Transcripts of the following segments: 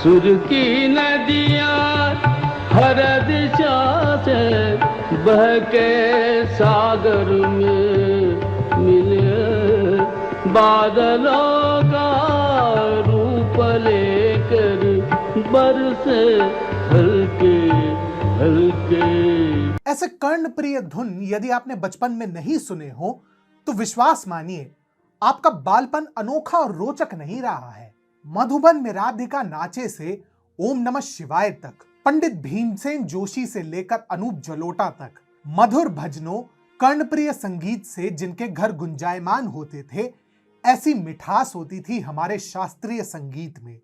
सुर की नदियाँ हर दिशा से बह के सागर में मिले, बादलों का रूप लेकर बरसे हल्के हल्के। ऐसे कर्णप्रिय धुन यदि आपने बचपन में नहीं सुने हो तो विश्वास मानिए आपका बालपन अनोखा और रोचक नहीं रहा है। मधुबन में राधिका नाचे से ओम नमः शिवाय तक, पंडित भीमसेन जोशी से लेकर अनूप जलोटा तक, मधुर भजनों कर्णप्रिय संगीत से जिनके घर गुंजायमान होते थे, ऐसी मिठास होती थी हमारे शास्त्रीय संगीत में,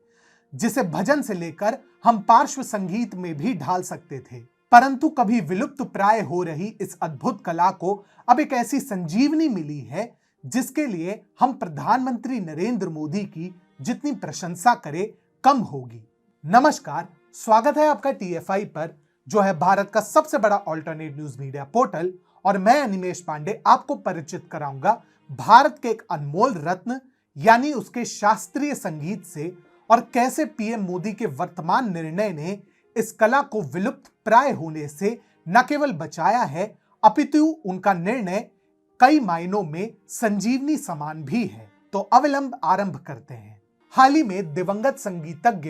जिसे भजन से लेकर हम पार्श्व संगीत में भी ढाल सकते थे। परंतु कभी विलुप्त प्राय हो रही इस अद्भुत कला को अब एक ऐसी संजीवनी मिली है जिसके लिए हम प्रधानमंत्री नरेंद्र मोदी की जितनी प्रशंसा करें कम होगी। नमस्कार, स्वागत है आपका TFI पर, जो है भारत का सबसे बड़ा ऑल्टरनेट न्यूज मीडिया पोर्टल, और मैं अनिमेश पांडे आपको परिचित कराऊंगा भारत के एक अनमोल रत्न यानी उसके शास्त्रीय संगीत से, और कैसे पीएम मोदी के वर्तमान निर्णय ने इस कला को विलुप्त प्राय होने से न केवल बचाया है अपितु उनका निर्णय कई मायनों में संजीवनी समान भी है। तो अविलंब आरंभ करते हैं। हाल ही में दिवंगत संगीतज्ञ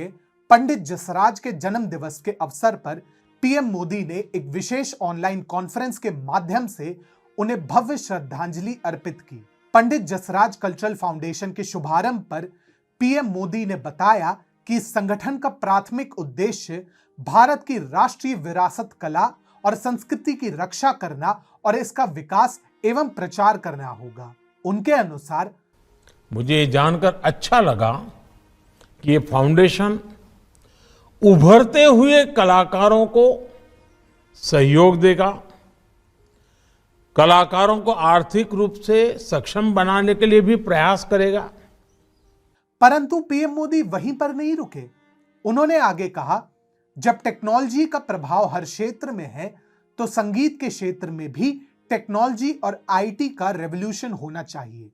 पंडित जसराज के जन्म दिवस के अवसर पर पीएम मोदी ने एक विशेष ऑनलाइन कॉन्फ्रेंस के माध्यम से उन्हें भव्य श्रद्धांजलि अर्पित की। पंडित जसराज कल्चरल फाउंडेशन के शुभारंभ पर पीएम मोदी ने बताया कि इस संगठन का प्राथमिक उद्देश्य भारत की राष्ट्रीय विरासत, कला और संस्कृति की रक्षा करना और इसका विकास एवं प्रचार करना होगा। उनके अनुसार, मुझे जानकर अच्छा लगा कि ये फाउंडेशन उभरते हुए कलाकारों को सहयोग देगा, कलाकारों को आर्थिक रूप से सक्षम बनाने के लिए भी प्रयास करेगा। परंतु पीएम मोदी वहीं पर नहीं रुके। उन्होंने आगे कहा, जब टेक्नोलॉजी का प्रभाव हर क्षेत्र में है तो संगीत के क्षेत्र में भी टेक्नोलॉजी और IT का रेवोल्यूशन होना चाहिए।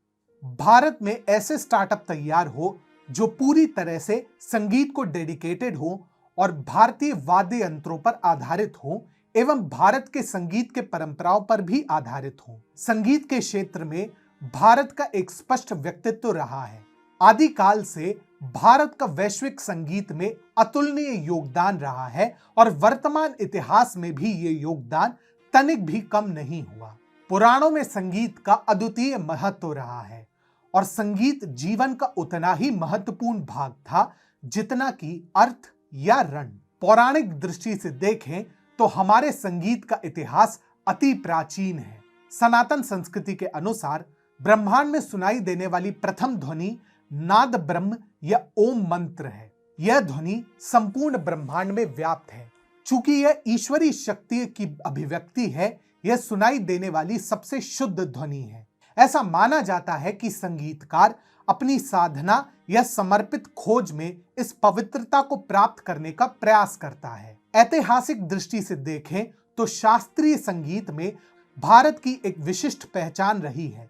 भारत में ऐसे स्टार्टअप तैयार हो जो पूरी तरह से संगीत को डेडिकेटेड हो और भारतीय वाद्य यंत्रों पर आधारित हो एवं भारत के संगीत के परंपराओं पर भी आधारित हो। संगीत के क्षेत्र में भारत का एक स्पष्ट व्यक्तित्व रहा है। आदिकाल से भारत का वैश्विक संगीत में अतुलनीय योगदान रहा है और वर्तमान इतिहास में भी ये योगदान तनिक भी कम नहीं हुआ। पुराणों में संगीत का अद्वितीय महत्व रहा है और संगीत जीवन का उतना ही महत्वपूर्ण भाग था जितना कि अर्थ या रण। पौराणिक दृष्टि से देखें तो हमारे संगीत का इतिहास अति प्राचीन है। सनातन संस्कृति के अनुसार ब्रह्मांड में सुनाई देने वाली प्रथम ध्वनि नाद ब्रह्म या ओम मंत्र है। यह ध्वनि संपूर्ण ब्रह्मांड में व्याप्त है। चूंकि यह ईश्वरीय शक्ति की अभिव्यक्ति है, यह सुनाई देने वाली सबसे शुद्ध ध्वनि है। ऐसा माना जाता है कि संगीतकार अपनी साधना या समर्पित खोज में इस पवित्रता को प्राप्त करने का प्रयास करता है। ऐतिहासिक दृष्टि से देखें तो शास्त्रीय संगीत में भारत की एक विशिष्ट पहचान रही है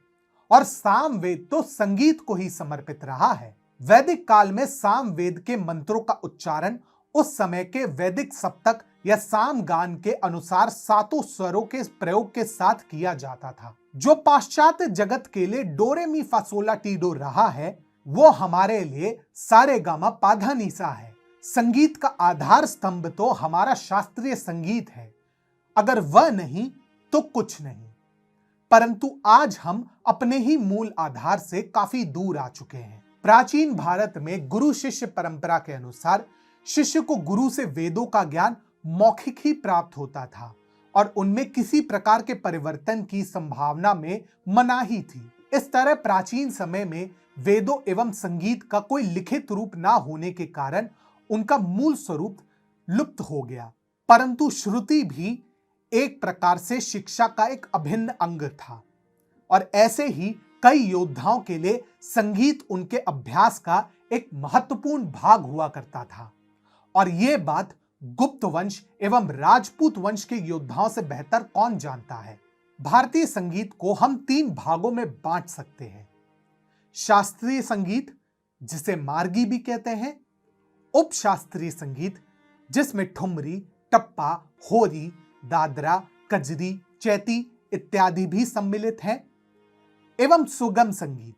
और सामवेद तो संगीत को ही समर्पित रहा है। वैदिक काल में सामवेद के मंत्रों का उच्चारण उस समय के वैदिक सप्तक या सामगान के अनुसार 7 स्वरों के प्रयोग के साथ किया जाता था। जो पाश्चात्य जगत के लिए डोरे मी फा सोला टी डो रहा है, वो हमारे लिए सारे गामा पाधा नीसा है। संगीत का आधार स्तंभ तो हमारा शास्त्रीय संगीत है, अगर वह नहीं तो कुछ नहीं। परंतु आज हम अपने ही मूल आधार से काफी दूर आ चुके हैं। प्राचीन भारत में गुरु शिष्य परंपरा के अनुसार शिष्य को गुरु से वेदों का ज्ञान मौखिक ही प्राप्त होता था और उनमें किसी प्रकार के परिवर्तन की संभावना में मनाही थी। इस तरह प्राचीन समय में वेदों एवं संगीत का कोई लिखित रूप ना होने के कारण उनका मूल स्वरूप लुप्त हो गया। परंतु श्रुति भी एक प्रकार से शिक्षा का एक अभिन्न अंग था और ऐसे ही कई योद्धाओं के लिए संगीत उनके अभ्यास का एक महत्वपूर्ण भाग हुआ करता था। और यह बात गुप्त वंश एवं राजपूत वंश के योद्धाओं से बेहतर कौन जानता है। भारतीय संगीत को हम 3 भागों में बांट सकते हैं। शास्त्रीय संगीत, जिसे मार्गी भी कहते हैं, उप शास्त्रीय संगीत, जिसमें ठुमरी, टप्पा, होरी, दादरा, कजरी, चैती इत्यादि भी सम्मिलित हैं, एवं सुगम संगीत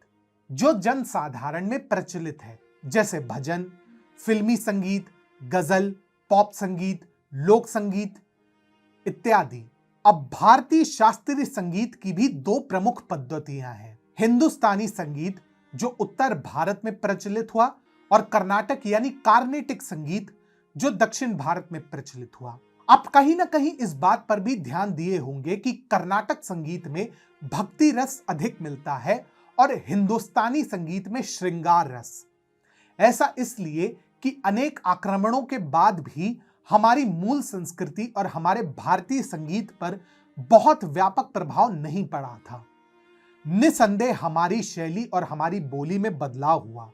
जो जन साधारण में प्रचलित है, जैसे भजन, फिल्मी संगीत, गजल, पॉप संगीत, लोक संगीत इत्यादि। अब भारतीय शास्त्रीय संगीत की भी दो प्रमुख पद्धतियां हैं, हिंदुस्तानी संगीत जो उत्तर भारत में प्रचलित हुआ और कर्नाटक यानी कार्नेटिक संगीत जो दक्षिण भारत में प्रचलित हुआ। आप कहीं ना कहीं इस बात पर भी ध्यान दिए होंगे कि कर्नाटक संगीत में भक्ति रस अधिक मिलता है और हिंदुस्तानी संगीत में श्रृंगार रस। ऐसा इसलिए कि अनेक आक्रमणों के बाद भी हमारी मूल संस्कृति और हमारे भारतीय संगीत पर बहुत व्यापक प्रभाव नहीं पड़ा था। निसंदेह हमारी शैली और हमारी बोली में बदलाव हुआ,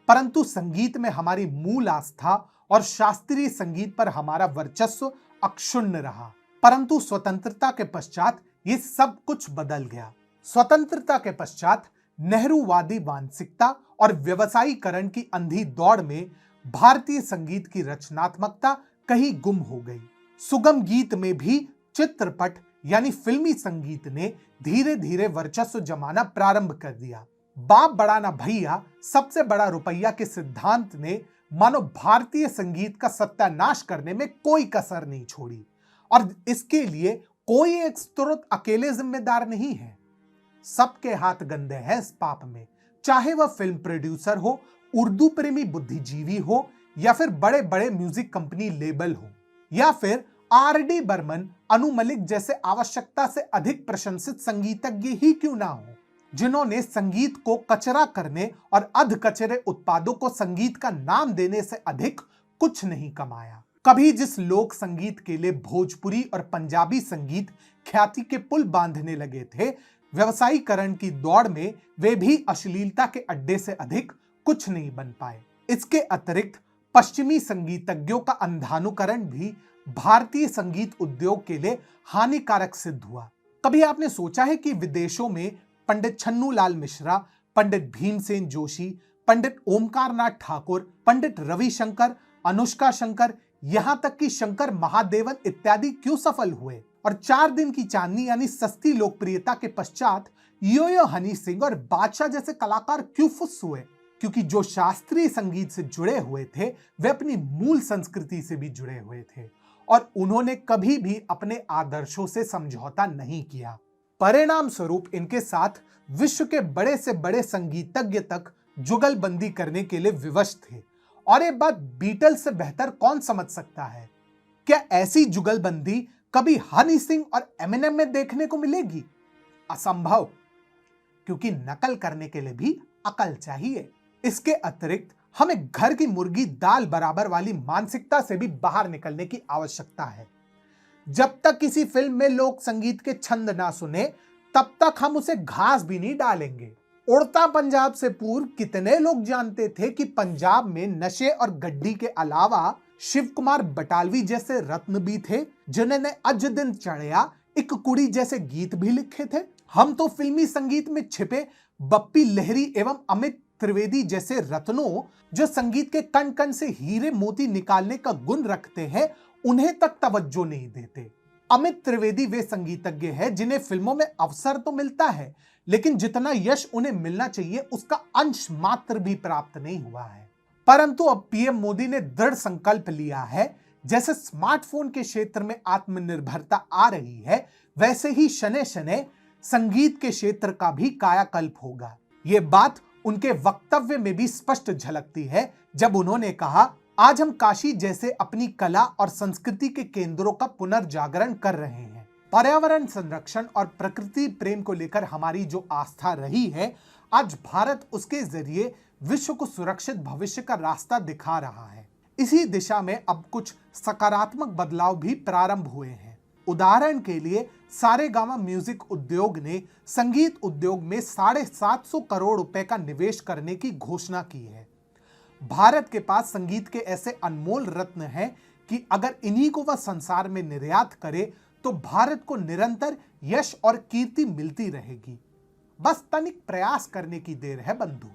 परंतु संगीत में हमारी मूल आस्था और शास्त्रीय संगीत पर हमारा वर्चस्व अक्षुण्ण रहा। परंतु स्वतंत्रता के पश्चात ये सब कुछ बदल गया। स्वतंत्रता के पश्चात नेहरूवादी मानसिकता और व्यवसायीकरण की अंधी दौड़ में भारतीय संगीत की रचनात्मकता कहीं गुम हो गई। सुगम गीत में भी चित्रपट यानी फिल्मी संगीत ने धीरे धीरे वर्चस्व जमाना प्रारंभ कर दिया। बाप बड़ा ना भैया, सबसे बड़ा रुपया के सिद्धांत ने मानो भारतीय संगीत का सत्यानाश करने में कोई कसर नहीं छोड़ी, और इसके लिए कोई एक स्रोत अकेले जिम्मेदार नहीं है। सबके हाथ गंदे हैं इस पाप में, चाहे वह फिल्म प्रोड्यूसर हो, उर्दू प्रेमी बुद्धिजीवी हो, या फिर बड़े बड़े म्यूजिक कंपनी लेबल हो, या फिर आर.डी. बर्मन, अनु मलिक जैसे आवश्यकता से अधिक प्रशंसित संगीतज्ञ ही क्यों ना हो, जिन्होंने संगीत को कचरा करने और अधकचरे उत्पादों को संगीत का नाम देने से अधिक कुछ नहीं कमाया। कभी जिस लोक संगीत के लिए भोजपुरी और पंजाबी संगीत ख्याति के पुल बांधने लगे थे, व्यवसायीकरण की दौड़ में वे भी अश्लीलता के अड्डे से अधिक कुछ नहीं बन पाए। इसके अतिरिक्त पश्चिमी संगीतज्ञों का अंधानुकरण भी भारतीय संगीत उद्योग के लिए हानिकारक सिद्ध हुआ। कभी आपने सोचा है कि विदेशों में पंडित छन्नूलाल मिश्रा, पंडित भीमसेन जोशी, पंडित ओमकार नाथ ठाकुर, पंडित रविशंकर, अनुष्का शंकर, यहां तक कि शंकर महादेवन इत्यादि क्यों सफल हुए, और 4 दिन की चांदनी यानी सस्ती लोकप्रियता के पश्चात यो यो हनी सिंह और बादशाह जैसे कलाकार क्यों फुस हुए? क्योंकि जो शास्त्रीय संगीत से जुड़े हुए थे वे अपनी मूल संस्कृति से भी जुड़े हुए थे और उन्होंने कभी भी अपने आदर्शों से समझौता नहीं किया। परिणाम स्वरूप इनके साथ विश्व के बड़े से बड़े संगीतज्ञ तक जुगलबंदी करने के लिए विवश थे, और ये बात बीटल्स से बेहतर कौन समझ सकता है? क्या ऐसी जुगलबंदी कभी हनी सिंह और एमिनेम में देखने को मिलेगी? असंभव, क्योंकि नकल करने के लिए भी अकल चाहिए। इसके अतिरिक्त हमें घर की मुर्गी दाल बराबर वाली मानसिकता से भी बाहर निकलने की आवश्यकता है। जब तक किसी फिल्म में लोक संगीत के छंद ना सुने तब तक हम उसे घास भी नहीं डालेंगे। उड़ता पंजाब से पूर्व कितने लोग जानते थे कि पंजाब में नशे और गड्डी के अलावा शिव कुमार बटालवी जैसे रत्न भी थे, जिन्होंने अज दिन चढ़िया, एक कुड़ी जैसे गीत भी लिखे थे। हम तो फिल्मी संगीत में छिपे बप्पी लहरी एवं अमित त्रिवेदी जैसे रत्नों, जो संगीत के कण कण से हीरे मोती निकालने का गुण रखते हैं, उन्हें तक तवज्जो नहीं देते। अमित त्रिवेदी वे संगीतज्ञ हैं जिन्हें फिल्मों में अवसर तो मिलता है, लेकिन जितना यश उन्हें मिलना चाहिए उसका अंश मात्र भी प्राप्त नहीं हुआ है। परंतु अब पीएम मोदी ने दृढ़ संकल्प लिया है, जैसे स्मार्टफोन के क्षेत्र में आत्मनिर्भरता आ रही है, वैसे ही शनै शनै संगीत के क्षेत्र का भी कायाकल्प होगा। ये बात उनके वक्तव्य में भी स्पष्ट झलकती है, जब उन्होंने कहा, आज हम काशी जैसे अपनी कला और संस्कृति के केंद्रों का पुनर्जागरण कर रहे हैं। पर्यावरण संरक्षण और प्रकृति प्रेम को लेकर हमारी जो आस्था रही है, आज भारत उसके जरिए विश्व को सुरक्षित भविष्य का रास्ता दिखा रहा है। इसी दिशा में अब कुछ सकारात्मक बदलाव भी प्रारंभ हुए हैं। उदाहरण के लिए सारेगामा म्यूजिक उद्योग ने संगीत उद्योग में 750 करोड़ रुपए का निवेश करने की घोषणा की है। भारत के पास संगीत के ऐसे अनमोल रत्न हैं कि अगर इन्हीं को वह संसार में निर्यात करे तो भारत को निरंतर यश और कीर्ति मिलती रहेगी। बस तनिक प्रयास करने की देर है बंधु।